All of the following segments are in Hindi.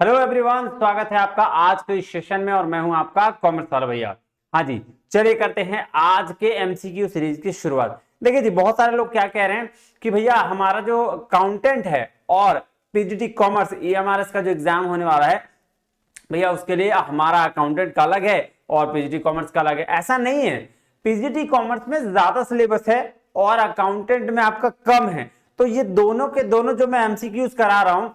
हेलो एवरीवन, स्वागत है आपका आज के इस सेशन में और मैं हूं आपका कॉमर्स वाला भैया। हाँ जी, चलिए करते हैं आज के एमसीक्यू सीरीज की शुरुआत। देखिए जी, बहुत सारे लोग क्या कह रहे हैं कि भैया हमारा जो अकाउंटेंट है और पीजीटी कॉमर्स ईएमआरएस का जो एग्जाम होने वाला है भैया उसके लिए हमारा अकाउंटेंट का अलग है और पीजीटी कॉमर्स का अलग है। ऐसा नहीं है, पीजीटी कॉमर्स में ज्यादा सिलेबस है और अकाउंटेंट में आपका कम है। तो ये दोनों के दोनों जो मैं एमसीक्यूज करा रहा हूं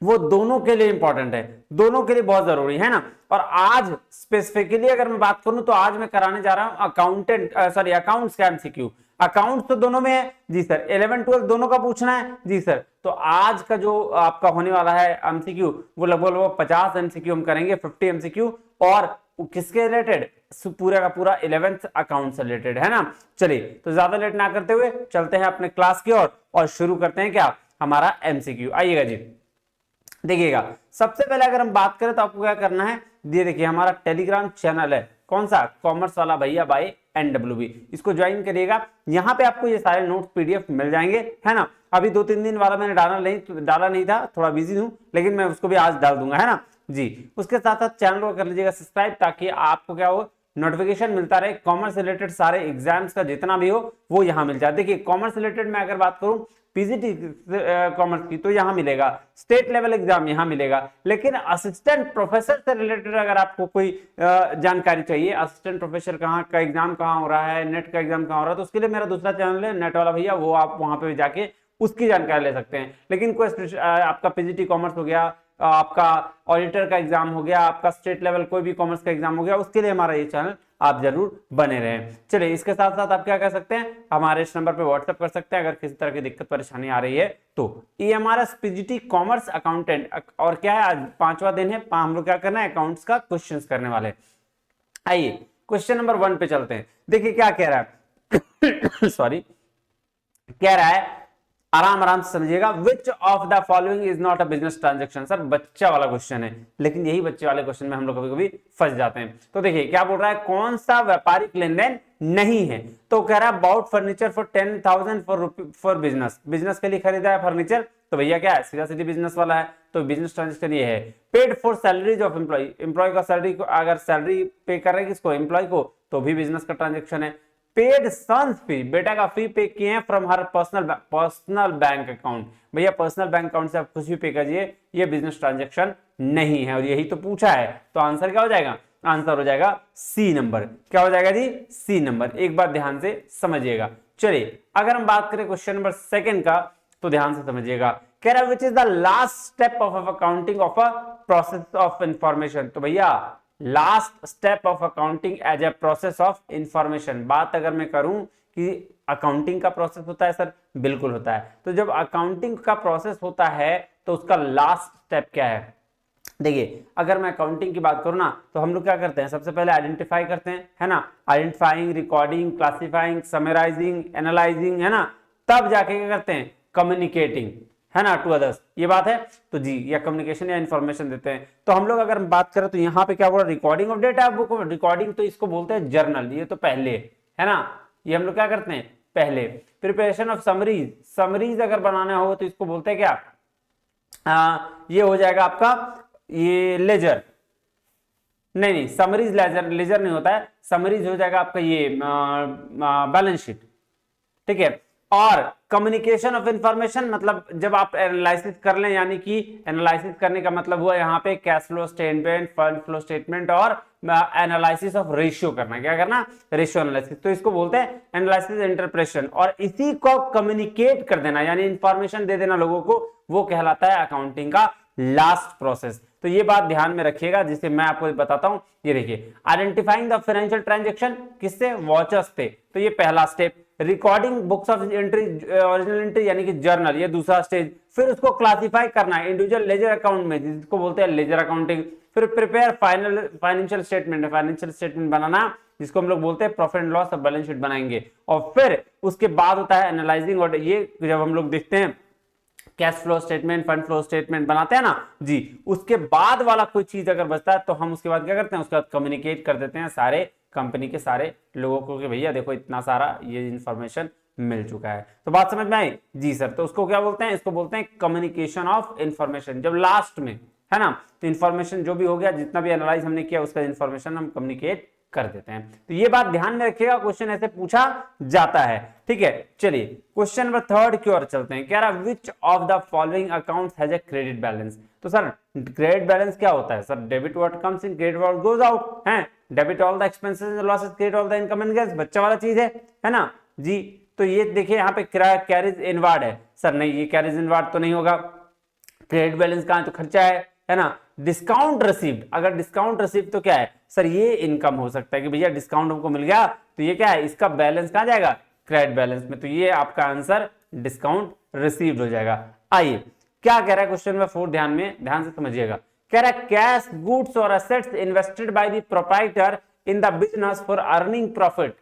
वो दोनों के लिए इंपॉर्टेंट है, दोनों के लिए बहुत जरूरी है ना। और आज स्पेसिफिकली अगर मैं बात करूं तो आज मैं कराने जा रहा हूं अकाउंट्स का एमसीक्यू। अकाउंट्स तो दोनों में है जी सर, 11-12 दोनों का पूछना है जी सर। तो आज का जो आपका होने वाला है एमसीक्यू वो लगभग 50 एमसीक्यू हम करेंगे, 50 एमसीक्यू। और किसके रिलेटेड? पूरा का पूरा 11th अकाउंट से रिलेटेड है ना। चलिए तो ज्यादा लेट ना करते हुए चलते हैं अपने क्लास की ओर और शुरू करते हैं क्या हमारा एमसीक्यू। आइएगा जी, देखिएगा सबसे पहले अगर हम बात करें तो आपको क्या करना है, ये देखिए हमारा टेलीग्राम चैनल है, कौन सा? कॉमर्स वाला भैया बाय एनडब्ल्यूबी। इसको ज्वाइन करिएगा, यहाँ पे आपको ये सारे नोट्स पीडीएफ मिल जाएंगे, है ना। अभी 2-3 दिन वाला मैंने डाला नहीं था, थोड़ा बिजी हूँ, लेकिन मैं उसको भी आज डाल दूंगा, है ना जी। उसके साथ साथ चैनल को कर लीजिएगा सब्सक्राइब, ताकि आपको क्या हो, नोटिफिकेशन मिलता रहे। कॉमर्स रिलेटेड सारे एग्जाम्स का जितना भी हो वो यहाँ मिल जाए। देखिए कॉमर्स रिलेटेड मैं अगर बात करूं पीजीटी कॉमर्स की तो यहाँ मिलेगा, स्टेट लेवल एग्जाम यहाँ मिलेगा। लेकिन असिस्टेंट प्रोफेसर से रिलेटेड अगर आपको कोई जानकारी चाहिए, असिस्टेंट प्रोफेसर कहाँ का एग्जाम कहाँ हो रहा है, नेट का एग्जाम कहाँ हो रहा है, तो उसके लिए मेरा दूसरा चैनल है नेट वाला भैया, वो आप वहां पे जाके उसकी जानकारी ले सकते हैं। लेकिन कोई आपका पीजीटी कॉमर्स हो गया, आपका ऑडिटर का एग्जाम हो गया, आपका स्टेट लेवल कोई भी कॉमर्स का एग्जाम हो गया, उसके लिए हमारा ये चैनल आप जरूर बने रहें। चलिए इसके साथ साथ आप क्या कर सकते हैं, हमारे इस नंबर पे व्हाट्सएप कर सकते हैं अगर किसी तरह की दिक्कत परेशानी आ रही है तो। ईएमआरएस पीजीटी कॉमर्स अकाउंटेंट, और क्या है आज 5वां दिन है, हम लोग क्या करना है, अकाउंट्स का क्वेश्चन करने वाले। आइए क्वेश्चन नंबर 1 पे चलते हैं। देखिए क्या कह रहा है सॉरी, कह रहा है, आराम आराम से समझिएगा, विच of the following is not a business transaction. Sir बच्चा वाला क्वेश्चन है, लेकिन यही बच्चे वाले क्वेश्चन में हम लोग कभी कभी फंस जाते हैं। तो देखिए क्या बोल रहा है, कौन सा व्यापारिक लेन देन नहीं है। तो कह रहा है bought furniture for 10,000 for business, business के लिए खरीदा है फर्नीचर, तो भैया क्या है, सीधा सीधी बिजनेस वाला है, तो बिजनेस ट्रांजेक्शन ये है। Paid for salaries of employee, employee का सैलरी को अगर सैलरी पे कर रहे हैं किसको, एम्प्लॉय को, तो भी बिजनेस का ट्रांजेक्शन है। पेड सन्स फी, बेटा का फी पे किए हैं from her personal bank account, भैया पर्सनल बैंक अकाउंट से आप कुछ भी पे करिए, ये बिजनेस ट्रांजेक्शन नहीं है और यही तो पूछा है। तो आंसर क्या हो जाएगा, आंसर हो जाएगा सी नंबर। क्या हो जाएगा जी, सी नंबर। एक बात ध्यान से समझिएगा। चलिए अगर हम बात करें क्वेश्चन नंबर 2 का, तो ध्यान से समझिएगा। कह रहा है which is the last step of accounting of a process of information. तो भैया last step of accounting as a process of information, बात अगर मैं करूं कि अकाउंटिंग का प्रोसेस होता है सर, बिल्कुल होता है। तो जब अकाउंटिंग का प्रोसेस होता है तो उसका लास्ट स्टेप क्या है। देखिए अगर मैं अकाउंटिंग की बात करूं ना, तो हम लोग क्या करते हैं, सबसे पहले आइडेंटिफाई करते हैं, है ना, identifying, recording, classifying, summarising, analysing, है ना, तब जाके क्या करते हैं, कम्युनिकेटिंग, है ना, टू अदर्स, ये बात है। तो जी या कम्युनिकेशन या इंफॉर्मेशन देते हैं। तो हम लोग अगर बात करें तो यहाँ पे क्या बोला, recording of data book, recording तो इसको बोलते हैं जर्नल, ये तो पहले है ना, ये हम लोग क्या करते हैं पहले। प्रिपरेशन ऑफ समरीज, समरीज अगर बनाना हो तो इसको बोलते हैं क्या, ये हो जाएगा आपका ये लेजर, नहीं समरीज लेजर, लेजर नहीं होता है, समरीज हो जाएगा आपका ये बैलेंस शीट, ठीक है। और कम्युनिकेशन ऑफ इंफॉर्मेशन मतलब जब आप एनालिसिस कर लें, यानी कि एनालिसिस करने का मतलब हुआ यहाँ पे cash flow statement, fund flow statement और एनालिसिस ऑफ रेशियो करना, क्या करना, रेशियो एनालिसिस, तो इसको बोलते हैं एनालिसिस इंटरप्रेशन। और इसी को कम्युनिकेट कर देना यानी इंफॉर्मेशन दे देना लोगों को, वो कहलाता है अकाउंटिंग का लास्ट प्रोसेस। तो ये बात ध्यान में रखिएगा, जिसे मैं आपको बताता हूं। ये देखिए आइडेंटिफाइंग द फाइनेंशियल ट्रांजैक्शन किससे, वॉचर्स से, तो ये पहला step. Recording books of entry, original entry यानी कि जर्नल, ये दूसरा स्टेज। फिर उसको क्लासिफाई करना है इंडिविजुअल लेजर अकाउंट में, जिसको बोलते हैं लेजर अकाउंटिंग। फिर prepare final financial statement, financial statement बनाना, जिसको हम लोग बोलते हैं प्रॉफिट एंड लॉस और बैलेंस शीट बनाएंगे। और फिर उसके बाद होता है एनालाइजिंग, और ये जब हम लोग देखते हैं cash flow statement, fund flow statement बनाते हैं ना जी, उसके बाद वाला कोई चीज अगर बचता है तो हम उसके बाद क्या करते हैं, उसके बाद कम्युनिकेट कर देते हैं सारे कंपनी के सारे लोगों को कि भैया देखो इतना सारा ये इंफॉर्मेशन मिल चुका है। तो बात समझ में आई जी सर। तो उसको क्या बोलते हैं, इसको बोलते हैं कम्युनिकेशन ऑफ इंफॉर्मेशन। जब लास्ट में है ना। तो इन्फॉर्मेशन जो भी हो गया, जितना भी एनालाइज हमने किया उसका इन्फॉर्मेशन हम कम्युनिकेट कर देते हैं। तो ये बात ध्यान में रखिएगा, क्वेश्चन ऐसे पूछा जाता है, ठीक है। चलिए क्वेश्चन नंबर 3 की ओर चलते हैं। कह रहा which of the following accounts has a credit balance. तो सर क्रेडिट बैलेंस क्या होता है sir? Debit what comes in, credit what goes out है। Debit all the expenses and losses, credit all the income and gets, बच्चा वाला चीज है ना जी। तो ये देखिए यहाँ पे कैरीज इनवार्ड है सर, नहीं ये कैरीज इनवार्ड तो नहीं होगा। क्रेडिट बैलेंस कहां है? तो खर्चा है ना। डिस्काउंट रिसीव्ड, अगर डिस्काउंट रिसीव तो क्या है सर? ये इनकम हो सकता है कि भैया डिस्काउंट हमको मिल गया, तो ये क्या है? इसका बैलेंस कहां जाएगा? क्रेडिट बैलेंस में। तो ये आपका आंसर डिस्काउंट रिसीव्ड हो जाएगा। आइए क्या कह रहा है क्वेश्चन नंबर 4, ध्यान से समझिएगा। कह रहा है कैश, गुड्स और assets invested by the proprietor in the business for earning profit.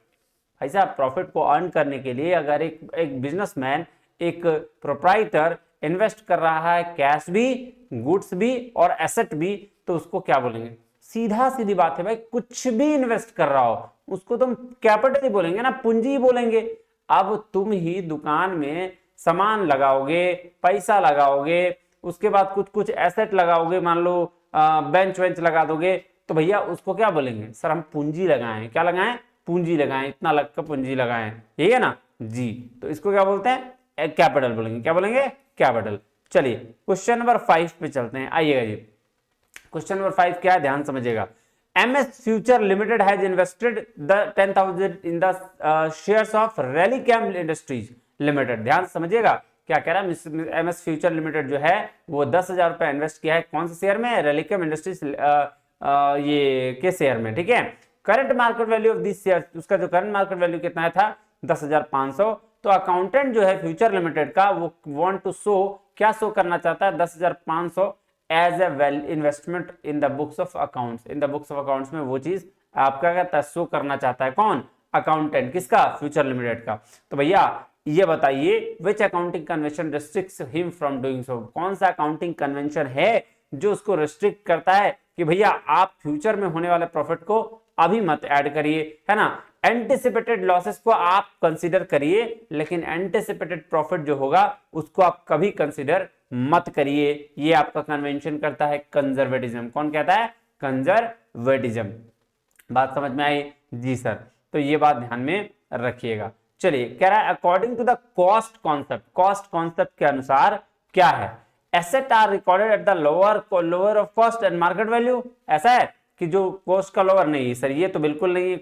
ऐसा प्रॉफिट को अर्न करने के लिए अगर एक बिजनेसमैन, एक प्रोप्राइटर इन्वेस्ट कर रहा है कैश भी, गुड्स भी और एसेट भी, तो उसको क्या बोलेंगे? सीधा सीधी बात है भाई, कुछ भी इन्वेस्ट कर रहा हो उसको तुम कैपिटल ही बोलेंगे ना, पूंजी ही। अब तुम ही दुकान में सामान लगाओगे, पैसा लगाओगे, उसके बाद कुछ कुछ एसेट लगाओगे, मान लो बेंच वेंच लगा दोगे, तो भैया उसको क्या बोलेंगे? सर हम पूंजी लगाएं। क्या लगाएं? पूंजी लगाएं, इतना लग कर पूंजी लगाएं, यही है ना जी। तो इसको क्या बोलते हैं? कैपिटल बोलेंगे। क्या बोलेंगे? कैपिटल। चलिए क्वेश्चन नंबर 5 पे चलते हैं, आइएगा जी। क्वेश्चन नंबर 5 क्या है? ध्यान समझिएगा। MS future limited has invested the 10,000 in the shares of Relicam industries limited. ध्यान समझिएगा क्या कह रहा है। MS फ्यूचर लिमिटेड जो है वो 10,000 रुपए इन्वेस्ट किया है कौन से शेयर में? रेलिकैम इंडस्ट्रीज ये के शेयर में, ठीक है। Current market value of this share, उसका जो करंट मार्केट वैल्यू कितना था? 10,500। तो अकाउंटेंट जो है फ्यूचर लिमिटेड का, वो वांट टू शो, क्या शो करना चाहता है? 10,500 as a well investment in the books of accounts. In the books of accounts में वो चीज आपका क्या शो करना चाहता है? कौन? अकाउंटेंट। किसका? फ्यूचर लिमिटेड का। तो भैया ये बताइए which accounting convention restricts him from doing so. कौन सा अकाउंटिंग कन्वेंशन है जो उसको रिस्ट्रिक्ट करता है कि भैया आप फ्यूचर में होने वाले प्रॉफिट को अभी मत ऐड करिए, है ना। एंटिसिपेटेड लॉसेस को आप कंसीडर करिए, लेकिन एंटिसिपेटेड प्रॉफिट जो होगा उसको आप कभी कंसीडर मत करिए। ये आपका कन्वेंशन करता है कंजर्वेटिज्म। कौन कहता है? कंजर्वेटिज्म। बात समझ में आई जी सर? तो ये बात ध्यान में रखिएगा। चलिए कह रहा है according to the cost concept, cost concept के अनुसार क्या है? Asset are recorded at the lower of cost and market value. ऐसा है कि जो कॉस्ट का लोअर नहीं सर, ये तो बिल्कुल नहीं,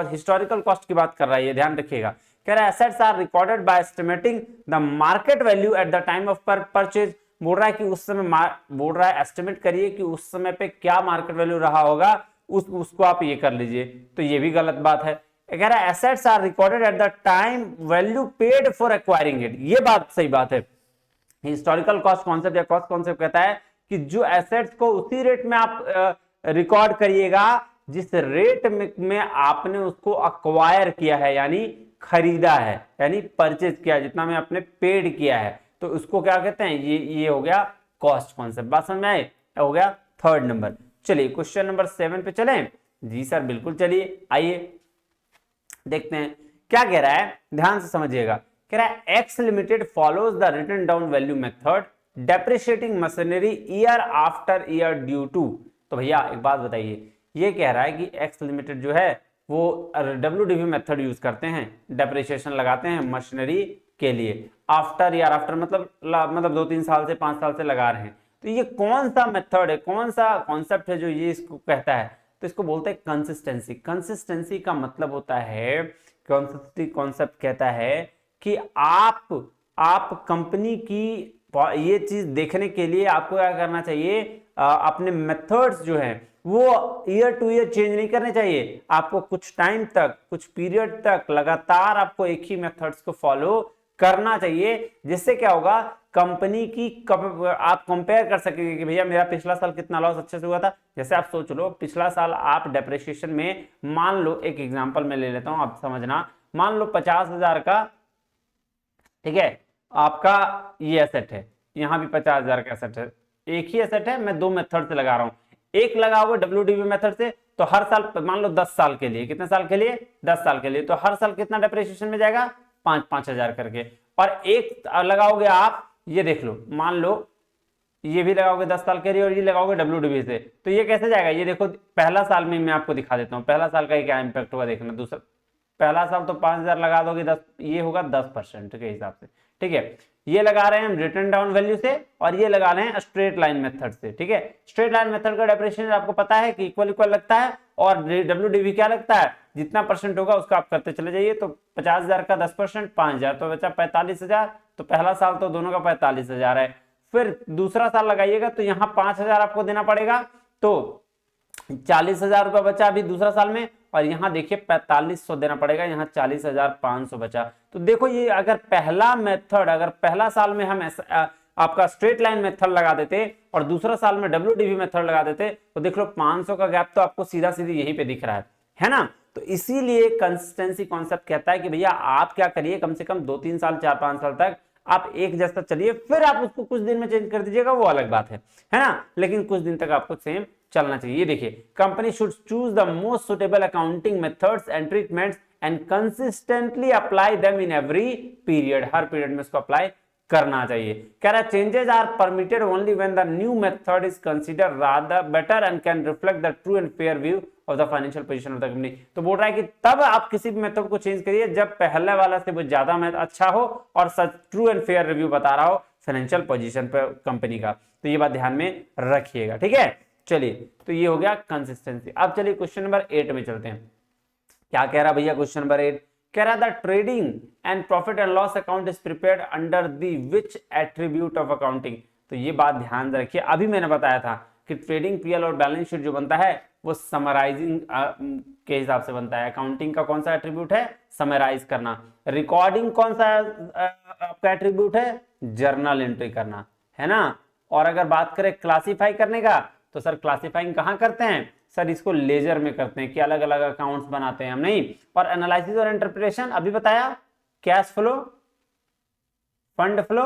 हिस्टोरिकल कॉस्ट की बात कर रहा है, ये ध्यान रखिएगा। कह रहा है assets are recorded by estimating the market value at the time of purchase. बोल रहा है कि उस समय, बोल रहा है एस्टिमेट करिए कि उस समय पे क्या मार्केट वैल्यू रहा होगा, उसको आप ये कर लीजिए। तो ये भी गलत बात है। कह रहा है assets are recorded at the time value paid for acquiring it. ये बात सही बात है। हिस्टोरिकल कॉस्ट कॉन्सेप्ट या कॉस्ट कॉन्सेप्ट कहता है कि जो एसेट्स को उसी रेट में आप रिकॉर्ड करिएगा जिस रेट में आपने उसको अक्वायर किया है, यानी खरीदा है, यानी परचेज किया, जितना में आपने पेड किया है, तो उसको क्या कहते हैं? ये हो गया कॉस्ट कॉन्सेप्ट। बात समझ में आई? हो गया 3rd नंबर। चलिए क्वेश्चन नंबर 7 पे चलें जी सर? बिल्कुल चलिए, आइए देखते हैं क्या कह रहा है, ध्यान से समझिएगा। कह रहा है X limited follows the written down value method depreciating machinery year after year due to. तो भैया एक बात बताइए, ये कह रहा है कि एक्स लिमिटेड जो है वो WDV मेथड यूज करते हैं, डेप्रिसिएशन लगाते हैं मशीनरी के लिए आफ्टर ईयर, आफ्टर मतलब 2-3 साल से 5 साल से लगा रहे हैं। तो ये कौन सा मेथड है, कौन सा कॉन्सेप्ट है जो ये इसको कहता है? तो इसको बोलते हैं कंसिस्टेंसी। कंसिस्टेंसी का मतलब होता है, कंसिस्टेंसी कॉन्सेप्ट कहता है कि आप कंपनी की ये चीज देखने के लिए आपको क्या करना चाहिए? अपने मेथड्स जो हैं वो ईयर टू ईयर चेंज नहीं करने चाहिए। आपको कुछ टाइम तक, कुछ पीरियड तक लगातार आपको एक ही मेथड्स को फॉलो करना चाहिए, जिससे क्या होगा? कंपनी की आप कंपेयर कर सकेंगे कि भैया मेरा पिछला साल कितना लॉस अच्छे से हुआ था। जैसे आप सोच लो, पिछला साल आप डेप्रिसिएशन में, मान लो एक एग्जांपल मैं ले लेता हूं, आप समझना, मान लो 50,000 का, ठीक है, आपका ये एसेट है, यहां भी 50,000 का एसेट है, एक ही एसेट है, मैं 2 मेथड से लगा रहा हूं। एक लगाओगे WDV मेथड से तो हर साल, मान लो 10 साल के लिए, कितने साल के लिए? 10 साल के लिए, तो हर साल कितना डेप्रिसिएशन में जाएगा? 5,000 करके। और एक लगाओगे आप, ये देख लो, मान लो ये भी लगाओगे 10 साल के लिए और ये लगाओगे WDV से, तो ये कैसे जाएगा? ये देखो पहला साल में मैं आपको दिखा देता हूँ, पहला साल का क्या इम्पैक्ट होगा देखना। दूसरा पहला साल तो 5,000 लगा दोगे, 10 ये होगा 10% के हिसाब से, ठीक है। ये लगा रहे हैं हम रिटर्न डाउन वैल्यू से और ये लगा रहे हैं स्ट्रेट लाइन मेथड से, ठीक है। स्ट्रेट लाइन मेथड का डेफिनेशन आपको पता है कि इक्वल इक्वल लगता है और WDV क्या लगता है, जितना परसेंट होगा उसका आप करते चले जाइए। तो 50,000 का 10% 5,000 तो बचा 45,000, तो पहला साल तो दोनों का 45,000 है। फिर दूसरा साल लगाइएगा तो यहाँ 5,000 आपको देना पड़ेगा, तो 40,000 रुपया बचा अभी दूसरा साल में, और यहाँ देखिए 4500 देना पड़ेगा, यहाँ 40,500 बचा। तो देखो ये अगर पहला मेथड, अगर पहला साल में हम आपका स्ट्रेट लाइन मेथड लगा देते और दूसरा साल में WDV मेथड लगा देते, तो देख लो 500 का गैप तो आपको सीधा सीधी यहीं पे दिख रहा है ना। तो इसीलिए कंसिस्टेंसी कॉन्सेप्ट कहता है कि भैया आप क्या करिए, कम से कम 2-3 साल 4-5 साल तक आप एक जैसा चलिए, फिर आप उसको कुछ दिन में चेंज कर दीजिएगा, वो अलग बात है ना, लेकिन कुछ दिन तक आपको सेम चलना चाहिए। ये देखिए, company should choose the most suitable accounting methods and treatments and consistently apply them in every period, हर पीरियड में इसको अप्लाई करना चाहिए। कह रहा है changes are permitted only when the new method is consider rather better and can reflect the true and fair view of the financial position of the company. तो बोल रहा है कि तब आप किसी भी मेथड को चेंज करिए जब पहले वाला से वो ज्यादा अच्छा हो और सच ट्रू एंड फेयर रिव्यू बता रहा हो फाइनेंशियल पोजीशन पर कंपनी का। तो ये बात ध्यान में रखिएगा, ठीक है। चलिए, तो ये हो गया कंसिस्टेंसी। अब चलिए क्वेश्चन नंबर 8 में चलते हैं। क्या कह रहा भैया क्वेश्चन नंबर 8? कह रहा the trading and profit and loss account is prepared under the which attribute of accounting. तो ये बात ध्यान रखिए, अभी मैंने बताया था कि ट्रेडिंग पीएल और बैलेंस शीट जो बनता है वो समराइजिंग के हिसाब से बनता है। अकाउंटिंग का कौन सा एट्रीब्यूट है? समराइज करना। रिकॉर्डिंग कौन सा आपका एट्रीब्यूट है? जर्नल एंट्री करना, है ना। और अगर बात करें क्लासिफाई करने का, तो सर क्लासिफाइंग कहां करते हैं? सर इसको लेजर में करते हैं कि अलग अलग अकाउंट्स बनाते हैं हम, नहीं। और एनालिसिस और इंटरप्रिटेशन अभी बताया, कैश फ्लो, फंड फ्लो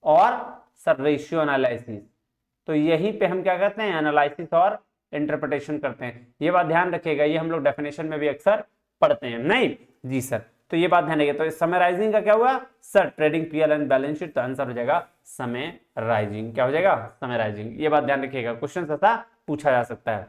और सर रेशियो एनालिसिस। तो यही पे हम क्या करते हैं? एनालिसिस और इंटरप्रिटेशन करते हैं। ये बात ध्यान रखिएगा, ये हम लोग डेफिनेशन में भी अक्सर पढ़ते हैं, नहीं जी सर। तो ये बात ध्यान रखिए। तो समराइजिंग का क्या हुआ sir? Trading PL and balance sheet. तो आंसर हो जाएगा समराइजिंग। क्या हो जाएगा? समराइजिंग। ये बात ध्यान रखिएगा, क्वेश्चन ऐसा पूछा जा सकता है।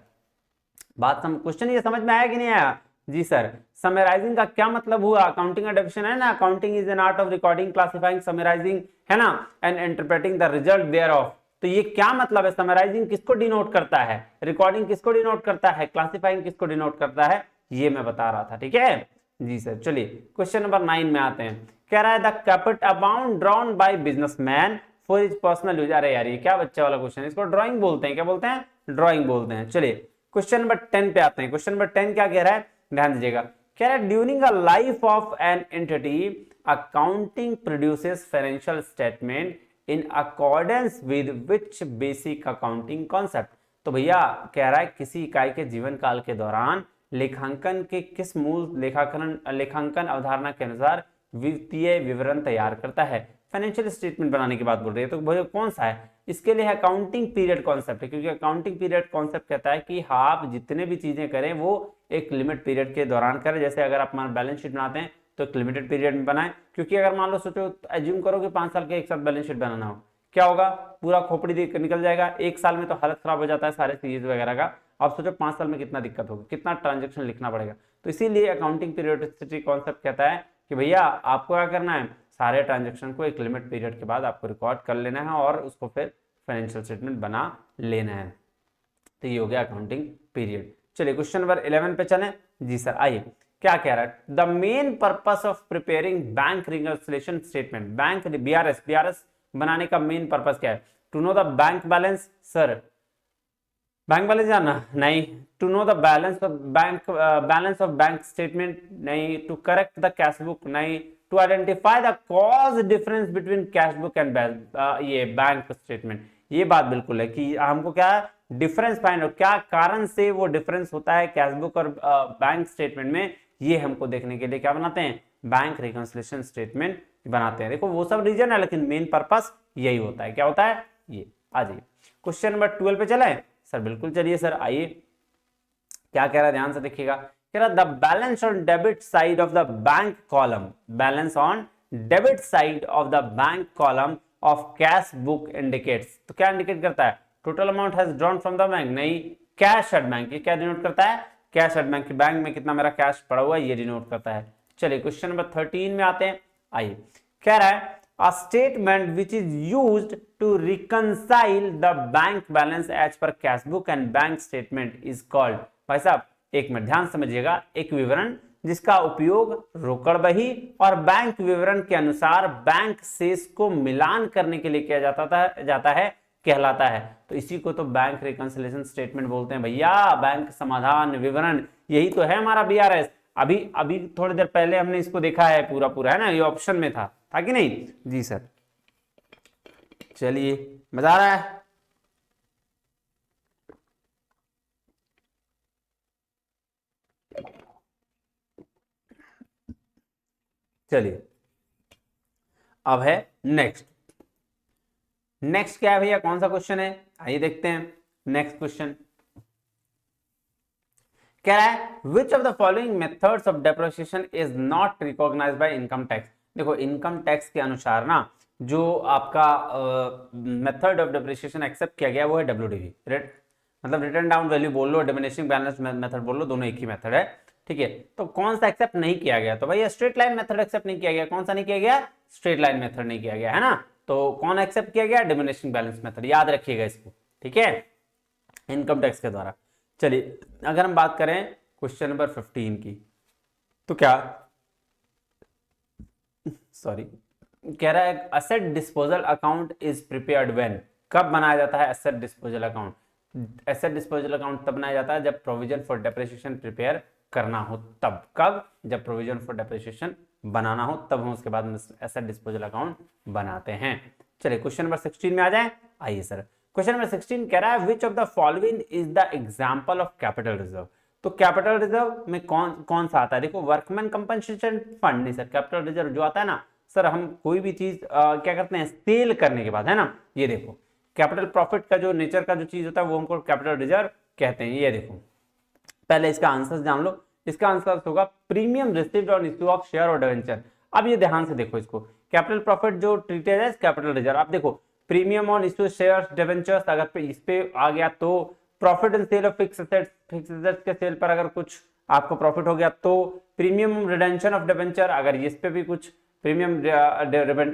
क्वेश्चन ये समझ में आया कि नहीं आया? जी सर। समराइजिंग का क्या मतलब हुआ? अकाउंटिंग का डेफिनेशन है ना, accounting is an art of recording, classifying, summarising, है ना, and interpreting the result thereof. तो ये क्या मतलब है? समराइजिंग किसको डिनोट करता है? रिकॉर्डिंग किसको डिनोट करता है? क्लासिफाइंग किसको डिनोट करता है? ये मैं बता रहा था, ठीक है जी सर। चलिए क्वेश्चन नंबर 9 में आते हैं। कह रहा है the capital amount drawn by businessman for his personal use. अरे यार ये क्या बच्चा वाला क्वेश्चन है, इसको ड्राइंग बोलते हैं। क्या बोलते हैं? ड्राइंग बोलते हैं। चलिए क्वेश्चन नंबर 10 पे आते हैं। क्वेश्चन नंबर 10 क्या कह रहा है? ध्यान दीजिएगा। कह रहा है during a life of an entity accounting produces financial statement in accordance with which basic accounting concept. तो भैया कह रहा है किसी इकाई के जीवन काल के दौरान लेखांकन के किस मूल लेखांकन अवधारणा के अनुसार वित्तीय विवरण तैयार करता है। फाइनेंशियल स्टेटमेंट बनाने की बात बोल रही है, तो भैया कौन सा है? इसके लिए अकाउंटिंग पीरियड कॉन्सेप्ट है, क्योंकि अकाउंटिंग पीरियड कॉन्सेप्ट कहता है कि आप जितने भी चीजें करें वो एक लिमिट पीरियड के दौरान करें। जैसे अगर आप बैलेंस शीट बनाते हैं तो एक लिमिटेड पीरियड में बनाएं, क्योंकि अगर मान लो सोचो एज्यूम करो कि 5 साल के एक साथ बैलेंस शीट बनाना हो, क्या होगा? पूरा खोपड़ी निकल जाएगा। एक साल में तो हालत खराब हो जाता है सारे सीरीज वगैरह का। आप सोचो 5 साल में कितना दिक्कत होगा, कितना ट्रांजेक्शन लिखना पड़ेगा। तो इसीलिए अकाउंटिंग पीरियोडिसिटी कॉन्सेप्ट कहता है कि भैया आपको क्या करना है? सारे ट्रांजेक्शन को एक लिमिट पीरियड के बाद आपको रिकॉर्ड कर लेना है और उसको फिर फाइनेंशियल स्टेटमेंट बना लेना है। तो ये हो गया अकाउंटिंग पीरियड। चलिए क्वेश्चन नंबर 11 पे चलें। जी सर आइए, क्या कह रहा है? The main purpose of preparing bank reconciliation statement, bank BRS बनाने का मेन पर्पस क्या है? To know the bank balance. Sir bank balance जानना? नहीं। To know the balance of bank statement? नहीं। To correct the cash book? नहीं। To identify the cause difference between cash book and ये बैंक स्टेटमेंट? ये बात बिल्कुल है कि हमको क्या डिफरेंस फाइंड हो, क्या कारण से वो डिफरेंस होता है कैश बुक और बैंक स्टेटमेंट में, ये हमको देखने के लिए क्या बनाते हैं? बैंक रिकंसिलिएशन स्टेटमेंट बनाते हैं। देखो वो सब रीजन है, लेकिन मेन पर्पस यही होता है। क्या होता है? ये। आ जाइए क्वेश्चन नंबर 12 पे चले सर। बिल्कुल चलिए सर, आइए क्या कह रहा है ध्यान से देखिएगा। कह रहा the balance on debit side of the bank column, balance on debit side of the bank column of cash book indicates. तो क्या इंडिकेट करता है? Total amount has drawn from the bank, नहीं, कैश एट बैंक। ये क्या डिनोट करता है? कैश एट बैंक, बैंक में कितना मेरा कैश पड़ा हुआ है ये डिनोट करता है। चलिए क्वेश्चन नंबर 13 में आते हैं। आइए, कह रहा है a statement which is used to reconcile the bank balance as per cash book and bank statement is called। भाई साहब एक मिनट ध्यान समझिएगा, एक विवरण जिसका उपयोग रोकड़ बही और बैंक विवरण के अनुसार बैंक शेष को मिलान करने के लिए किया जाता है कहलाता है। तो इसी को तो बैंक रिकंसिलिएशन स्टेटमेंट बोलते हैं भैया, बैंक समाधान विवरण, यही तो है हमारा बीआरएस। अभी अभी थोड़ी देर पहले हमने इसको देखा है, पूरा पूरा है ना, ये ऑप्शन में था कि नहीं? जी सर। चलिए, मजा आ रहा है? चलिए, अब है नेक्स्ट। नेक्स्ट क्या है भैया, कौन सा क्वेश्चन है? आइए देखते हैं नेक्स्ट क्वेश्चन। कह रहा है which of the following methods of depreciation is not recognised by income tax. देखो इनकम टैक्स के अनुसार ना जो आपका मेथड ऑफ डेप्रिसिएशन एक्सेप्ट किया गया वो है डब्ल्यूडीवी, मतलब रिटर्न डाउन वैल्यू बोल लो, डिमिनिशिंग बैलेंस मेथड बोल लो, दोनों एक ही मेथड है, ठीक है। तो कौन सा एक्सेप्ट नहीं किया गया? तो भैया स्ट्रेट लाइन मेथड एक्सेप्ट नहीं किया गया। कौन सा नहीं किया गया? स्ट्रेट लाइन मेथड नहीं किया गया, है ना। तो कौन एक्सेप्ट किया गया? डिमिनिशिंग बैलेंस मेथड, याद रखिएगा इसको, ठीक है, इनकम टैक्स के द्वारा। चलिए अगर हम बात करें क्वेश्चन नंबर 15 की, तो क्या सॉरी कह रहा है asset disposal account is prepared when. कब बनाया जाता है asset disposal account? Asset disposal account तब बनाया जाता है जब प्रोविजन फॉर डेप्रिसिएशन प्रिपेयर करना हो तब। कब? जब प्रोविजन फॉर डेप्रिसिएशन बनाना हो तब हम उसके बाद एसेट डिस्पोजल अकाउंट बनाते हैं। चलिए क्वेश्चन नंबर 16 में आ जाए। आइए सर, क्वेश्चन नंबर 16 कह रहा है which of the following is the example of capital reserve. तो कैपिटल रिजर्व में कौन सा आता है? देखो वर्कमैन कंपनसेशन फंड नहीं सर, कैपिटल रिजर्व जो आता है ना सर, हम कोई भी चीज क्या करते हैं सेल करने के बाद, है ना। ये देखो कैपिटल प्रॉफिट का जो नेचर का जो चीज होता है वो हमको कैपिटल रिजर्व कहते हैं। ये देखो पहले इसका आंसर जान लो। इसका आंसर होगा premium received on issue of share और डिवेंचर। अब ये ध्यान से देखो इसको, कैपिटल प्रॉफिट जो ट्रीटेड है कैपिटल रिजर्व। आप देखो premium on issue shares debentures, अगर इस पे आ गया तो profit in sale of fix assets, fix assets के सेल पर अगर कुछ आपको प्रॉफिट हो गया तो प्रीमियम रिडेंशन ऑफ डिवेंचर, अगर इस पे भी कुछ प्रीमियम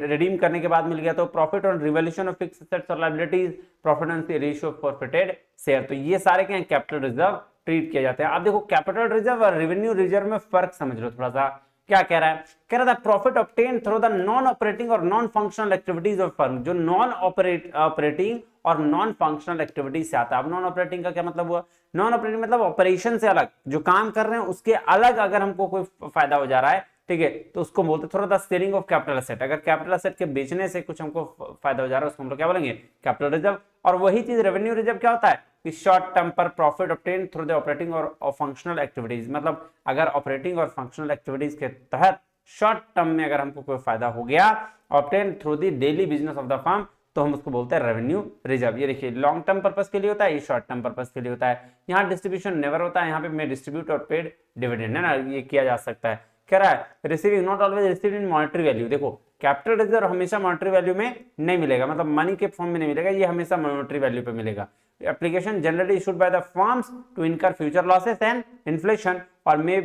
रिडीम करने के बाद मिल गया तो profit on revolution of fix assets और liabilities, profit on the ratio of forfeited share. तो ये सारे क्या कैपिटल रिजर्व ट्रीट किया जाता है। आप देखो कैपिटल रिजर्व और रेवेन्यू रिजर्व में फर्क समझ लो थोड़ा सा। क्या कह रहा है? कह रहा था profit obtain through the non operating और non functional activities of firm. जो नॉन ऑपरेटिंग और नॉन फंक्शनल एक्टिविटीज से आता है। अब नॉन ऑपरेटिंग का क्या मतलब हुआ? नॉन ऑपरेटिंग मतलब ऑपरेशन से अलग, जो काम कर रहे हैं उसके अलग अगर हमको कोई फायदा हो जा रहा है, ठीक है, तो उसको बोलते थोड़ा सा सेलिंग ऑफ कैपिटल एसेट। अगर कैपिटल एसेट के बेचने से कुछ हमको फायदा हो जा रहा है उसको हम लोग क्या बोलेंगे? Capital reserve. और वही चीज रेवेन्यू रिजर्व क्या होता है कि शॉर्ट टर्म पर profit obtain through the operating और फंक्शनल एक्टिविटीज। मतलब अगर ऑपरेटिंग और फंक्शनल एक्टिविटीज के तहत शॉर्ट टर्म में अगर हमको कोई फायदा हो गया obtain through the daily business of the firm, तो हम उसको बोलते हैं रेवेन्यू रिजर्व। ये देखिए लॉन्ग टर्म पर्पस के लिए होता है, ये शॉर्ट टर्म पर्पस के लिए होता है। यहाँ डिस्ट्रीब्यूशन नेवर होता है, यहाँ पे मैं डिस्ट्रीब्यूट और पेड डिविडेंड है ना, ये किया जा सकता है। कह रहा है receiving not always received in monetary value. देखो कैपिटल रिजर्व हमेशा मॉनेटरी वैल्यू में नहीं मिलेगा, मतलब मनी के फॉर्म में नहीं मिलेगा, ये हमेशा मॉनेटरी वैल्यू पे मिलेगा। Application generally issued by the firms to incur future losses and inflation और may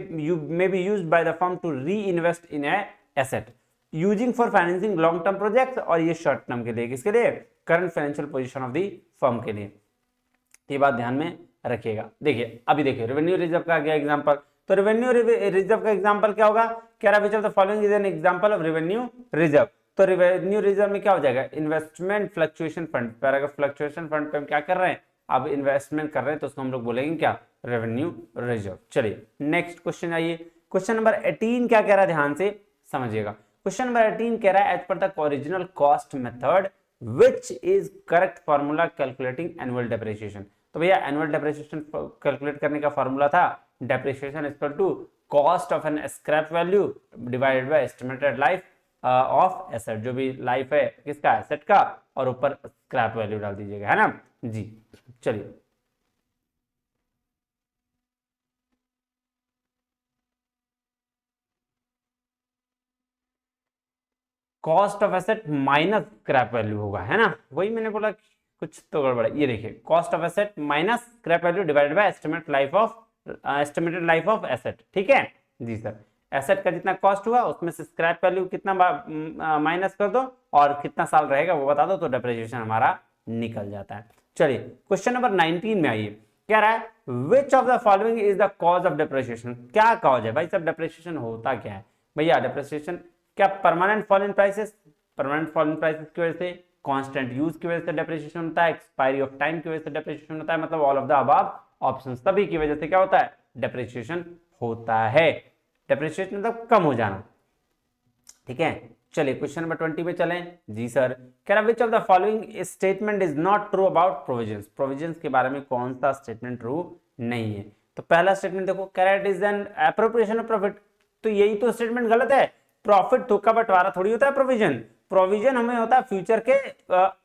be used by the firm to reinvest in a asset using for financing long term projects. और ये शॉर्ट टर्म के लिए, किसके लिए? Current financial position of the firm के लिए। ये बात ध्यान में रखिएगा। देखिए अभी देखिए रेवेन्यू रिजर्व का क्या एग्जांपल, तो रेवेन्यू रिजर्व का एग्जांपल क्या होगा? कह रहा है which of the following is an example of revenue reserve. तो रेवेन्यू रिजर्व में क्या हो जाएगा? इन्वेस्टमेंट फ्लक्चुएशन फंड पर। अगर फ्लक्चुएशन फंड पे हम क्या कर रहे हैं? अब इन्वेस्टमेंट कर रहे हैं तो उसको हम लोग बोलेंगे क्या? Revenue reserve. चलिए नेक्स्ट क्वेश्चन आइए। क्वेश्चन नंबर 18 क्या कह रहा है, ध्यान से समझिएगा। क्वेश्चन नंबर 18 कह रहा है as per the original cost method which is correct formula calculating annual depreciation. तो भैया एनुअल डेप्रिसिएशन कैलकुलेट करने का फॉर्मूला था depreciation equal to cost of an scrap value divided by estimated life of asset. जो भी लाइफ है किसका? एसेट का, और ऊपर स्क्रैप वैल्यू डाल दीजिएगा, है ना जी। चलिए cost of asset minus scrap value होगा, है ना, वही मैंने बोला कुछ तो गड़बड़ है। ये देखिए cost of asset minus scrap value divided by estimated life of asset, ठीक है जी सर। एसेट का जितना कॉस्ट हुआ उसमें से स्क्रैप वैल्यू कितना माइनस कर दो और कितना साल रहेगा वो बता दो, तो डेप्रिसिएशन हमारा निकल जाता है। चलिए क्वेश्चन नंबर 19 में आइए, कह रहा है which of the following is the cause of depreciation. क्या कॉज है भाई सब, डेप्रिसिएशन होता क्या है भैया? डेप्रिसिएशन क्या permanent fall in prices, permanent fall in prices की वजह से, कांस्टेंट यूज की वजह से डेप्रिसिएशन होता है, एक्सपायरी ऑफ टाइम की वजह से डेप्रिसिएशन होता है, मतलब all of the above options, सभी की वजह से क्या होता है? डेप्रिसिएशन होता है। डेप्रिसिएशन मतलब कम हो जाना, ठीक है। चलिए क्वेश्चन नंबर 20 में चलें जी सर। कह रहा which of the following statement is not true about provisions. Provisions के बारे में कौन सा स्टेटमेंट ट्रू नहीं है? तो पहला स्टेटमेंट देखो, कह रहा है it is an appropriation of profit, तो यही तो स्टेटमेंट गलत है। प्रॉफिट थोक का बंटवारा थोड़ी होता है प्रोविजन, प्रोविजन हमें होता है फ्यूचर के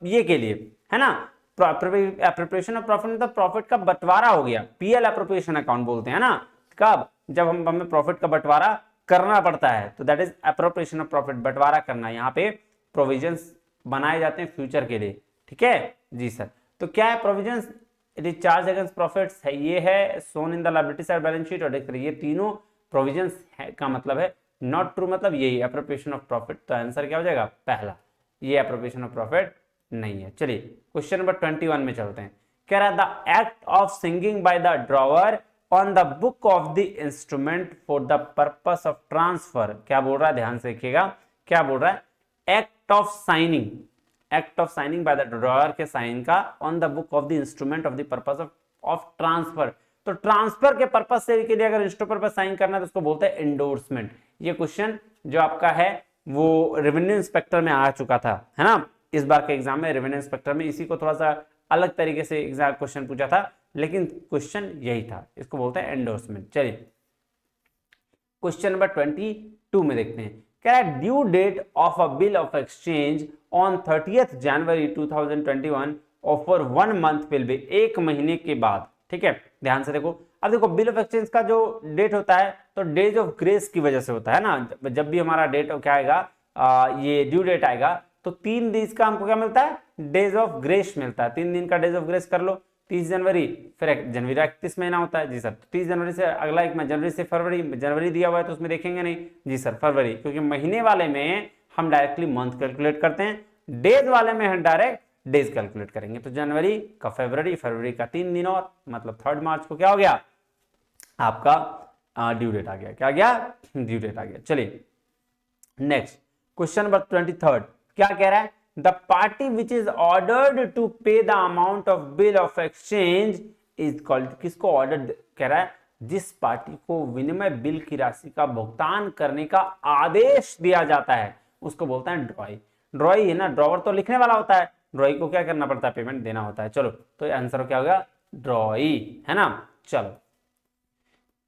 ये के लिए, है ना। एप्रोप्रिएशन ऑफ प्रॉफिट मतलब प्रॉफिट का बंटवारा हो गया, पीएल एप्रोप्रिएशन अकाउंट बोलते हैं ना, कब? जब हमें प्रॉफिट का बंटवारा करना पड़ता है, तो that is appropriation of profit, बंटवारा करना। यहाँ पे प्रोविजंस बनाए जाते हैं फ्यूचर के लिए, ठीक है जी सर। तो क्या है provisions? It is charge against profits है, ये है shown in the liability side balance sheet, और ये तीनों प्रोविजंस का मतलब है। नॉट ट्रू मतलब यही एप्रोप्रिएशन ऑफ प्रॉफिट, तो आंसर क्या हो जाएगा? पहला, ये एप्रोप्रिएशन ऑफ प्रॉफिट नहीं है। चलिए क्वेश्चन नंबर 21 में चलते हैं। कह रहा है the act of singing by the drawer on the book of the instrument for the purpose of transfer. क्या बोल रहा है, ध्यान से देखिएगा, क्या बोल रहा है? Act of signing, act of signing by the drawer के साइन का on the book of the instrument of the purpose of transfer. तो ट्रांसफर के पर्पस से के लिए अगर इंस्ट्रूमेंट पर साइन करना है तो उसको बोलते हैं एंडोर्समेंट। ये क्वेश्चन जो आपका है वो रेवेन्यू इंस्पेक्टर में आ चुका था, है ना, इस बार के एग्जाम में रेवेन्यू इंस्पेक्टर में इसी को थोड़ा सा अलग तरीके से एग्जाम क्वेश्चन पूछा था, लेकिन क्वेश्चन यही था, इसको बोलते हैं एंडोर्समेंट। चलिए क्वेश्चन नंबर 22 में देखते हैं। क्या है due date of a bill of exchange on 30th January 2021 और फॉर 1 मंथ विल बी, एक महीने के बाद, ठीक है। ध्यान से देखो, अब देखो बिल ऑफ एक्सचेंज का जो डेट होता है तो डेज ऑफ ग्रेस की वजह से होता है ना। जब भी हमारा डेट क्या आएगा, ये ड्यू डेट आएगा तो 3 दिन का हमको क्या मिलता है? डेज ऑफ ग्रेस मिलता है। 3 दिन का डेज ऑफ ग्रेस कर लो, 30 जनवरी, फिर जनवरी 31 महीना होता है जी सर। 30 जनवरी से अगला एक महीना, जनवरी से फरवरी, जनवरी दिया हुआ है तो उसमें देखेंगे नहीं जी सर, फरवरी, क्योंकि महीने वाले में हम डायरेक्टली मंथ कैलकुलेट करते हैं, डेज वाले में हम डायरेक्ट डेज कैलकुलेट करेंगे। तो जनवरी का फरवरी, फरवरी का 3 दिन और, मतलब 3 मार्च को क्या हो गया आपका ड्यू डेट आ गया। क्या आ गया? ड्यू डेट आ गया। चलिए नेक्स्ट क्वेश्चन नंबर 23, क्या कह रहा है? The party which is ordered to pay the amount of bill of exchange is called, किसको ऑर्डर कह रहा है? जिस पार्टी को विनिमय बिल की राशि का भुगतान करने का आदेश दिया जाता है उसको बोलता है ड्रॉई। ड्रॉई है ना, ड्रॉवर तो लिखने वाला होता है, ड्रॉई को क्या करना पड़ता है? पेमेंट देना होता है। चलो तो आंसर क्या होगा? ड्रॉई, है ना। चलो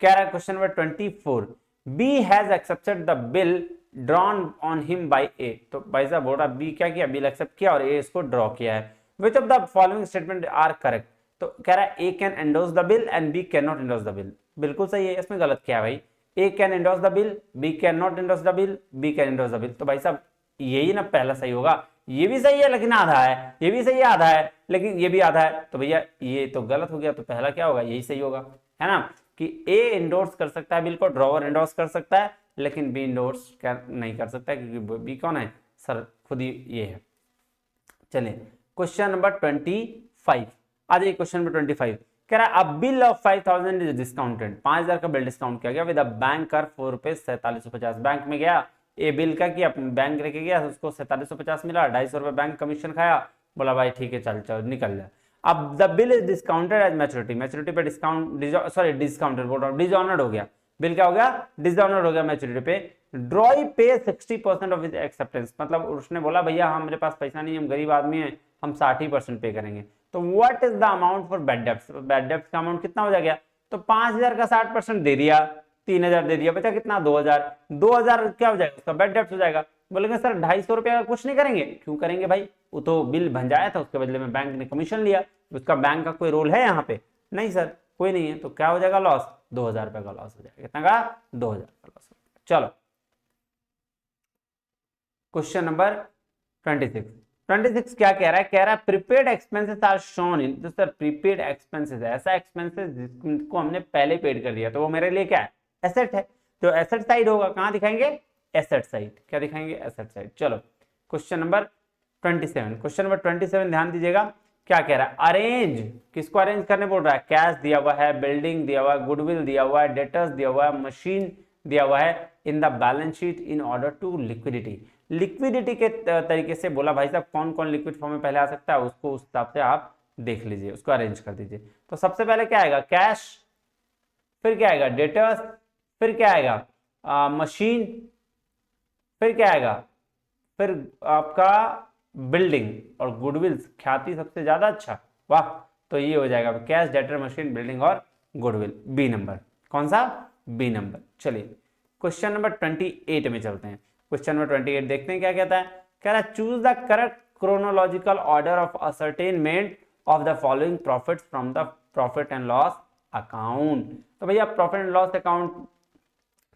कह रहा है question number 24, B has accepted the bill drawn on him by A. तो भाई साहब बोल रहा बी क्या किया? बिल एक्सेप्ट किया और ए इसको ड्रॉ किया है। Which of the following statement are correct? तो कह रहा है A can endorse the bill and B can not endorse the bill. बिल्कुल सही है, इसमें गलत क्या है भाई? A can endorse the bill, B can not endorse the bill, B can endorse the bill. तो भाई साहब यही ना पहला सही होगा, ये भी सही है लेकिन आधा है, ये भी सही है आधा है लेकिन ये भी आधा है, तो भैया ये तो गलत हो गया। तो पहला क्या होगा? यही सही होगा, है ना, कि ए इंडोर्स कर सकता है बिल को, ड्रॉवर इंडोर्स कर सकता है, लेकिन बी इंडोर्स नहीं कर सकता है क्योंकि बी कौन है? सर खुद ही ये है। चलिए क्वेश्चन नंबर 25 आ जाइए। क्वेश्चन नंबर 25 कह रहा है अ बिल ऑफ 5000 इज डिस्काउंटेड, 5000 का बिल डिस्काउंट किया गया विद अ बैंक कर 4 रुपए 4750। बैंक में गया, ए बिल का किया, बैंक लेके गया, उसको 4750 मिला, 250 रुपए बैंक कमीशन खाया, बोला भाई ठीक है चल चल निकल जा। अब the bill is discounted as maturity, maturity पे डिस्काउंट, सॉरी डिस्काउंटेड बोल रहा हूँ, डिसऑनर्ड हो गया। बिल क्या हो गया? डिसऑनर्ड हो गया मैच्योरिटी पे। ड्रॉई पे 60% ऑफ हिज एक्सेप्टेंस, मतलब उसने बोला भैया हमारे पास पैसा नहीं, हम गरीब आदमी हैं, हम 60% पे करेंगे। तो what is the amount for bad debts? Bad debts का अमाउंट कितना हो जाएगा? तो 5000 का 60% दे दिया, 3000 दे दिया, बचा कितना? 2000। 2000 क्या हो जाएगा? उसका बैड डेब्ट्स हो जाएगा। बोलेंगे सर 250 रुपया का कुछ नहीं करेंगे? क्यों करेंगे भाई, वो तो बिल भंजाया था, उसके बदले में बैंक ने कमीशन लिया, उसका बैंक का कोई रोल है यहाँ पे? नहीं सर कोई नहीं है। तो क्या हो जाएगा? लॉस, 2000 रुपए का लॉस हो जाएगा। कितना का? 2000 का लॉस। चलो क्वेश्चन नंबर 26। 26 क्या कह रहा है? कह रहा है prepaid expenses are shown in, तो सर प्रीपेड एक्सपेंसेस है ऐसा एक्सपेंसेस जिसको हमने पहले पेड कर दिया, तो वो मेरे लिए क्या है? एसेट है। तो एसेट साइड होगा, कहां दिखाएंगे? Asset side. क्या दिखाएंगे? Asset side. चलो क्वेश्चन नंबर 27। क्वेश्चन नंबर 27 ध्यान दीजिएगा, क्या कह रहा है? अरेंज, किसको अरेंज करने बोल रहा है? कैश दिया हुआ है, बिल्डिंग दिया हुआ है, गुडविल दिया हुआ है, डेटर्स दिया हुआ है, मशीन दिया हुआ है in the balance sheet in order to liquidity. Liquidity के तरीके से बोला भाई साहब कौन कौन लिक्विड फॉर्म में पहले आ सकता है, उसको उस हिसाब से आप देख लीजिए, उसको अरेंज कर दीजिए। तो सबसे पहले क्या आएगा? कैश, फिर क्या आएगा? डेटर्स, फिर क्या आएगा? मशीन, फिर क्या आएगा? फिर आपका बिल्डिंग और गुडविल, ख्याति सबसे ज्यादा अच्छा, वाह। तो ये हो जाएगा कैश, डेटर, मशीन, बिल्डिंग और गुडविल। बी नंबर, कौन सा? B number. चलिए क्वेश्चन नंबर 28 में चलते हैं। क्वेश्चन नंबर 28 देखते हैं क्या कहता है। कह रहा है choose the correct chronological order of ascertainment of the following profits from the profit and loss account. तो भैया प्रॉफिट एंड लॉस अकाउंट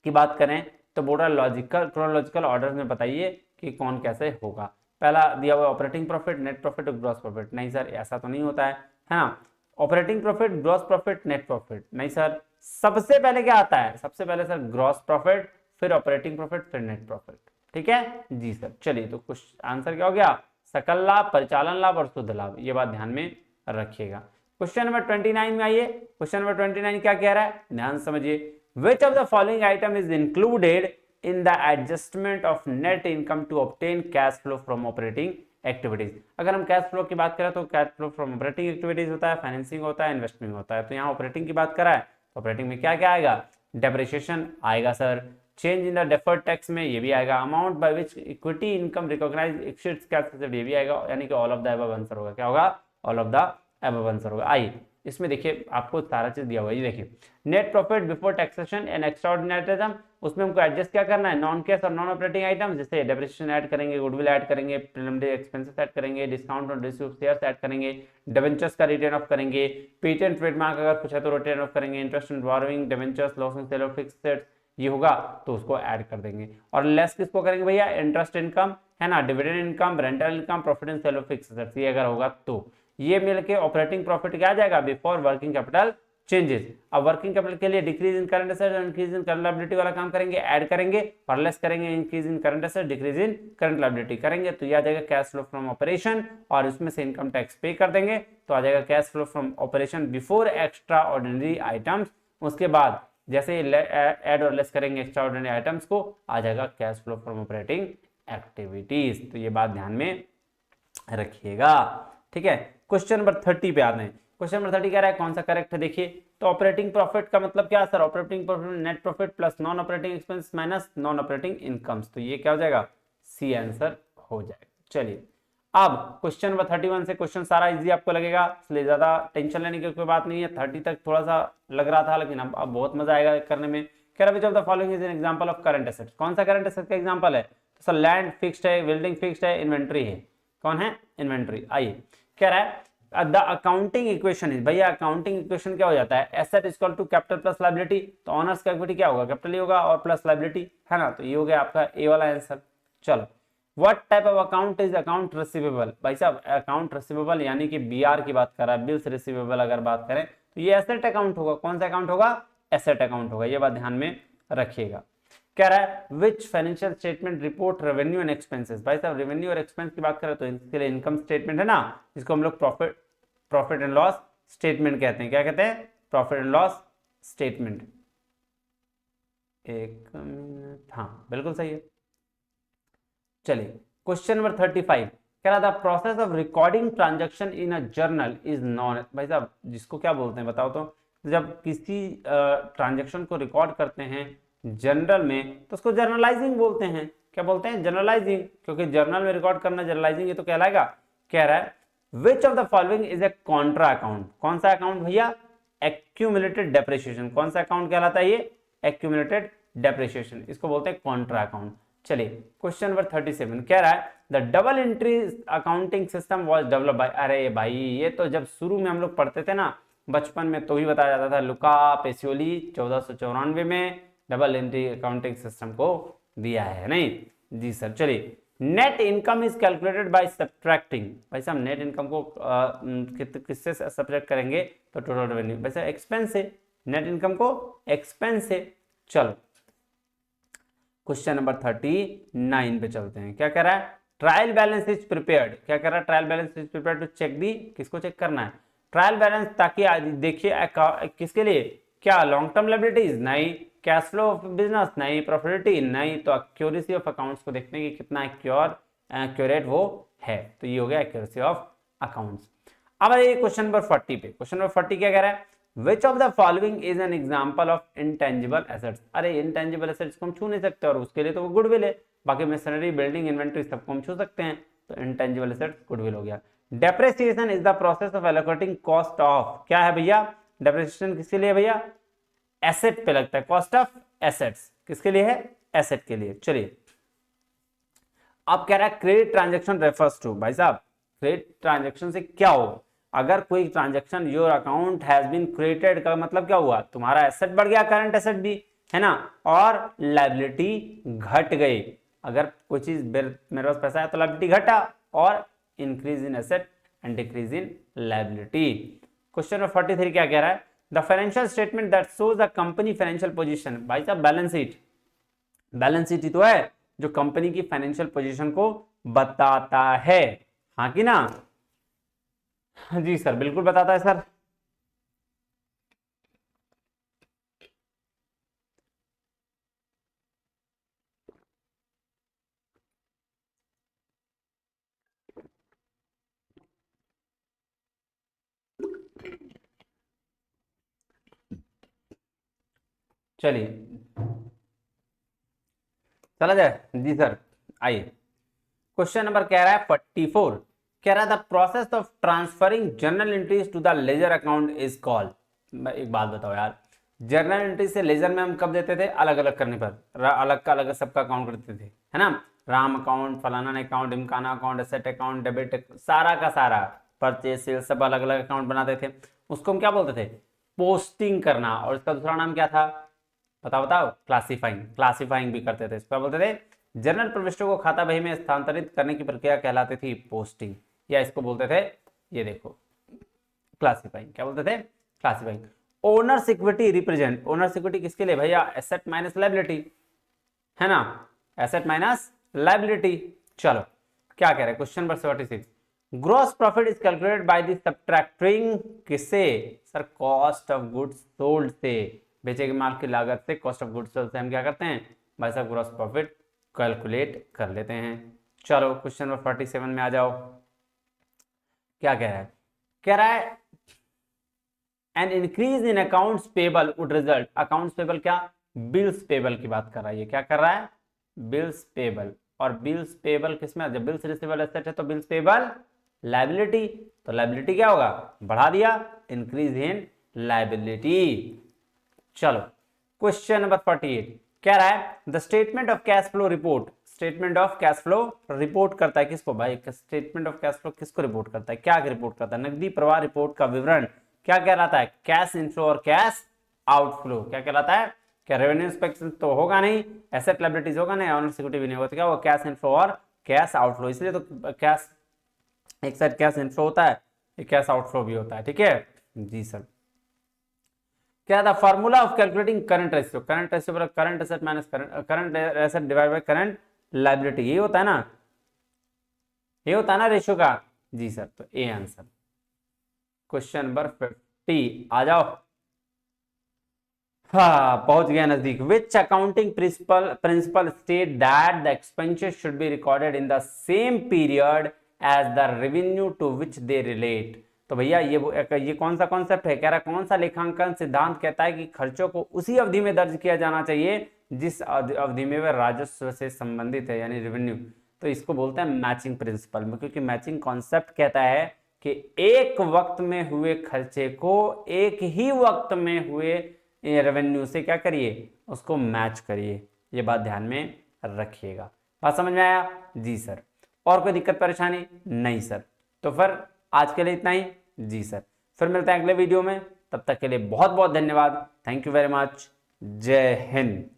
की बात करें तो बोल रहा है लॉजिकल क्रोनोलॉजिकल ऑर्डर में बताइए कि कौन कैसे होगा। पहला दिया हुआ ऑपरेटिंग प्रॉफिट, नेट प्रॉफिट और ग्रॉस प्रॉफिट। नहीं सर ऐसा तो नहीं होता है ना। Operating profit, gross profit, net profit. नहीं सर, सबसे पहले क्या आता है? सबसे पहले सर ग्रॉस प्रॉफिट, फिर ऑपरेटिंग प्रॉफिट, फिर नेट प्रॉफिट। ठीक है जी सर। चलिए तो कुछ आंसर क्या हो गया? सकल लाभ, परिचालन लाभ और शुद्ध लाभ। ये बात ध्यान में रखिएगा। क्वेश्चन नंबर 29 में आइए। क्वेश्चन नंबर 29 क्या कह रहा है? ध्यान समझिए। Which of the following item is included in the adjustment of net income to obtain cash flow from operating activities? अगर हम कैश फ्लो की बात करें तो cash flow from operating activities होता है, फाइनेंसिंग होता है, इन्वेस्टमेंट होता है। तो यहाँ ऑपरेटिंग की बात करा है तो ऑपरेटिंग में क्या क्या आएगा? डेप्रिसिएशन आएगा sir, change in the deferred tax में ये भी आएगा, amount by which equity income recognise exceeds cash received ये भी आएगा, यानी कि all of the above answer होगा। क्या होगा? All of the above answer होगा। आइए इसमें देखिए आपको सारा चीज दिया हुआ है। ये देखिए net profit before taxation and extraordinary item, उसमें हमको एडजस्ट क्या करना है? नॉन कैश और नॉन ऑपरेटिंग आइटम, जैसे डेप्रिसिएशन ऐड करेंगे, गुडविल ऐड करेंगे, प्रिलिमिनरी एक्सपेंसेस ऐड करेंगे, discount on issue of shares add करेंगे, डिबेंचर्स का रिटर्न ऑफ करेंगे, पेटेंट ट्रेडमार्क अगर कुछ है तो रिटर्न ऑफ करेंगे, interest on borrowing, debentures, loss on sale of fixed assets ये होगा तो उसको ऐड कर देंगे। और लेस किसको करेंगे भैया? इंटरेस्ट इनकम है ना, dividend income, rental income, profit and sale of fixed assets ये अगर होगा तो ये मिलके ऑपरेटिंग प्रॉफिट क्या आ जाएगा? Before working capital changes. अब वर्किंग कैपिटल के लिए डिक्रीज इन करंट एसेट्स और इंक्रीज इन करंट लायबिलिटी वाला काम करेंगे, ऐड करेंगे, और लेस करेंगे increase in current assets, decrease in current liability करेंगे तो ये आ जाएगा कैश फ्लो फ्रॉम ऑपरेशन, और इसमें से इनकम टैक्स पे कर देंगे तो आ जाएगा cash flow from operation before extra ordinary items. उसके बाद जैसे ऐड और लेस करेंगे एक्स्ट्रा ऑर्डिनरी आइटम्स को, आ जाएगा cash flow from operating activities. तो ये बात ध्यान में रखिएगा। ठीक है क्वेश्चन नंबर 30 पे आते हैं। क्वेश्चन नंबर 30 कह रहा है कौन सा करेक्ट है? देखिए तो ऑपरेटिंग प्रॉफिट का मतलब क्या sir? Operating profit net profit plus non operating expense minus non operating incomes. तो ये क्या हो जाएगा? सी आंसर हो जाएगा। चलिए अब क्वेश्चन नंबर 31 से क्वेश्चन सारा इजी आपको लगेगा, इसलिए ज्यादा टेंशन लेने की कोई बात नहीं है। 30 तक थोड़ा सा लग रहा था लेकिन अब बहुत मजा आएगा करने में। कह रहा है the following is an example of current assets. कौन सा करंट एसेट का एग्जांपल है? तो सर लैंड फिक्स्ड है, बिल्डिंग फिक्स्ड है, इन्वेंट्री है। कौन है? इन्वेंट्री। आइए कह रहा है द अकाउंटिंग इक्वेशन इज, भैया अकाउंटिंग इक्वेशन क्या हो जाता है? Asset is equal to capital plus liability, तो ऑनर्स का इक्विटी क्या होगा? कैपिटल ही होगा और प्लस लायबिलिटी है ना, तो ये हो गया आपका ए वाला आंसर। चलो what type of account is account receivable? भाई साहब अकाउंट रिसीवेबल यानी कि बीआर की बात कर रहा है, बिल्स रिसीवेबल अगर बात करें तो ये एसेट अकाउंट होगा। कौन सा अकाउंट होगा? एसेट अकाउंट होगा। ये बात ध्यान में रखिएगा। कह रहा है which financial statement report revenue and expenses? भाई साहब रेवेन्यू और एक्सपेंस की बात करें तो इसके लिए इनकम स्टेटमेंट है ना, जिसको हम लोग प्रॉफिट एंड लॉस स्टेटमेंट कहते हैं। क्या कहते हैं? Profit and loss statement. एक मिनट, हाँ बिल्कुल सही है। चलिए क्वेश्चन नंबर 35 कह रहा था process of recording transaction in a journal is non, भाई साहब जिसको क्या बोलते हैं बताओ तो? जब किसी ट्रांजैक्शन को रिकॉर्ड करते हैं जर्नल में तो उसको जर्नलाइजिंग बोलते हैं। क्या बोलते हैं? जर्नलाइजिंग, क्योंकि जर्नल में रिकॉर्ड करना जर्नलाइजिंग ये तो कहलाएगा। कह रहा है which of the following is a Contra account? कौन सा अकाउंट भैया? Accumulated depreciation. कौन सा अकाउंट कहलाता है ये? एक्यूमुलेटेड डेप्रिसिएशन, इसको बोलते हैं कॉन्ट्रा अकाउंट। चलिए क्वेश्चन नंबर 37 कह रहा है the double entry accounting system was developed by, अरे भाई ये तो जब शुरू में हम लोग पढ़ते थे ना बचपन में तो ही बताया जाता था। लुका पेसियोली 1494 में डबल एंट्री अकाउंटिंग सिस्टम को दिया है नहीं जी सर। चलिए net income is calculated by subtracting, भाई साहब नेट इनकम को किससे सब्ट्रैक्ट करेंगे तो टोटल रेवेन्यू, भाई साहब एक्सपेंस से, नेट इनकम को एक्सपेंस से। चलो क्वेश्चन नंबर 39 पे चलते हैं। क्या कह रहा है, ट्रायल बैलेंस इज प्रिपेयर्ड, क्या कह रहा है, trial balance is prepared to check the, किसको चेक करना है, ट्रायल बैलेंस, ताकि देखिए किसके लिए, क्या लॉन्ग टर्म लायबिलिटीज नहीं, कैश फ्लो ऑफ बिजनेस नहीं, प्रॉफिटेबिलिटी नहीं, तो एक्यूरेसी ऑफ अकाउंट्स को देखने की कितना एक्यूरेट वो है, तो ये हो गया एक्यूरेसी ऑफ अकाउंट्स। अब ये क्वेश्चन नंबर 40 पे, क्वेश्चन नंबर 40 क्या कह रहा है, which of the following is an example of intangible assets, अरे इंटेंजिबल एसेट्स को हम छू नहीं सकते और उसके लिए तो वो गुडविल है, बाकी मशीनरी बिल्डिंग इन्वेंटरी सबको हम छू सकते हैं, तो इंटेंजिबल एसेट्स गुडविल हो गया। Depreciation is the process of allocating cost of, क्या है भैया, डेप्रिसिएशन किसके लिए भैया, एसेट पे लगता है, कॉस्ट ऑफ एसेट्स किसके लिए है, एसेट के लिए। चलिए अब कह रहा है क्रेडिट ट्रांजैक्शन रेफर्स टू, भाई साहब क्रेडिट ट्रांजैक्शन से क्या हो, अगर कोई transaction your account has been created का मतलब क्या हुआ, तुम्हारा एसेट बढ़ गया, करंट एसेट भी है ना, और लायबिलिटी घट गई, अगर कोई चीज मेरे पास पैसा है तो लायबिलिटी घटा, और increase in asset and decrease in liability. Question number 43 क्या कह रहा है, the financial statement that shows the company financial position, भाई साहब बैलेंस शीट, बैलेंस शीट ही तो है जो कंपनी की फाइनेंशियल पोजीशन को बताता है, हाँ कि ना, जी सर बिल्कुल बताता है सर। चलिए चला जाए, जी सर आइए। क्वेश्चन नंबर कह रहा है 44, कह रहा है the process of transferring journal entries to the ledger account is called. एक बात बताओ यार, जर्नल एंट्री से लेजर में हम कब देते थे, अलग अलग करने पर, अलग का अलग सबका अकाउंट करते थे, है ना, राम अकाउंट, फलाना अकाउंट, इमकाना अकाउंट, एसेट अकाउंट, डेबिट, सारा का सारा, परचेज सेल सब अलग अलग अकाउंट बनाते थे, उसको हम क्या बोलते थे, पोस्टिंग करना, और इसका दूसरा नाम क्या था, बताओ बताओ, क्लासिफाइंग, क्लासिफाइंग भी करते थे, इसको बोलते थे जर्नल प्रविष्टों को खाता बही में स्थानांतरित करने की प्रक्रिया कहलाती थी पोस्टिंग, या इसको बोलते थे, ये देखो क्लासिफाइंग, क्या बोलते थे, classifying. Owners equity represent, owners equity किसके लिए भैया, एसेट माइनस लायबिलिटी, है ना, एसेट माइनस लायबिलिटी। चलो क्या कह रहे हैं question number 76, gross profit is calculated by the subtracting किससे, sir cost of goods sold से, बेचे गए माल की लागत से कॉस्ट ऑफ गुड्स सोल्ड से हम क्या करते हैं भाई साहब, ग्रॉस प्रॉफिट कैलकुलेट कर लेते हैं। चलो क्वेश्चन नंबर 47 में आ जाओ, क्या कह रहा है, कह रहा है an increase in accounts payable would result, accounts payable क्या, बिल्स पेबल की बात कर रहा है, ये क्या कर रहा है, बिल्स पेबल, और बिल्स पेबल किसमें, जब बिल्स रिसीवेबल एसेट है तो बिल्स पेबल लायबिलिटी, तो लायबिलिटी क्या होगा, बढ़ा दिया, इंक्रीज इन लायबिलिटी। चलो क्वेश्चन नंबर 48 कह रहा है the statement of cash flow report, statement of cash flow report करता है किसको भाई, स्टेटमेंट ऑफ कैश फ्लो किसको रिपोर्ट करता है, क्या रिपोर्ट करता है, नकदी प्रवाह रिपोर्ट का विवरण क्या कहलाता है, कैश इनफ्लो और कैश आउटफ्लो, क्या कहलाता है, क्या रेवेन्यू इंस्पेक्शन तो होगा नहीं, एसेट लायबिलिटीज होगा नहीं, ऑनर सिक्योरिटी भी नहीं होगा, तो क्या होगा, कैश इनफ्लो और कैश आउटफ्लो, इसलिए तो कैश एक साइड कैश इनफ्लो होता है, एक कैश आउटफ्लो भी होता है, ठीक है जी सर। क्या था formula of calculating current ratio, current ratio पर current asset minus current asset divide by current liability, ये होता है ना, ये होता है ना रेशियो का, जी सर, तो ए आंसर। क्वेश्चन नंबर 50 आ जाओ, हाँ पहुंच गया नजदीक, which accounting principle state that the expenses should be recorded in the same period as the revenue to which they relate, तो भैया ये कौन सा कॉन्सेप्ट है, कह रहा कौन सा लेखांकन सिद्धांत कहता है कि खर्चों को उसी अवधि में दर्ज किया जाना चाहिए जिस अवधि में वह राजस्व से संबंधित है, यानी रेवेन्यू, तो इसको बोलते हैं मैचिंग प्रिंसिपल में, क्योंकि मैचिंग कॉन्सेप्ट कहता है कि एक वक्त में हुए खर्चे को एक ही वक्त में हुए रेवेन्यू से क्या करिए, उसको मैच करिए, ये बात ध्यान में रखिएगा। बात समझ में आया, जी सर, और कोई दिक्कत परेशानी नहीं सर, तो फिर आज के लिए इतना ही, जी सर, फिर मिलते हैं अगले वीडियो में, तब तक के लिए बहुत बहुत धन्यवाद, थैंक यू वेरी मच, जय हिंद।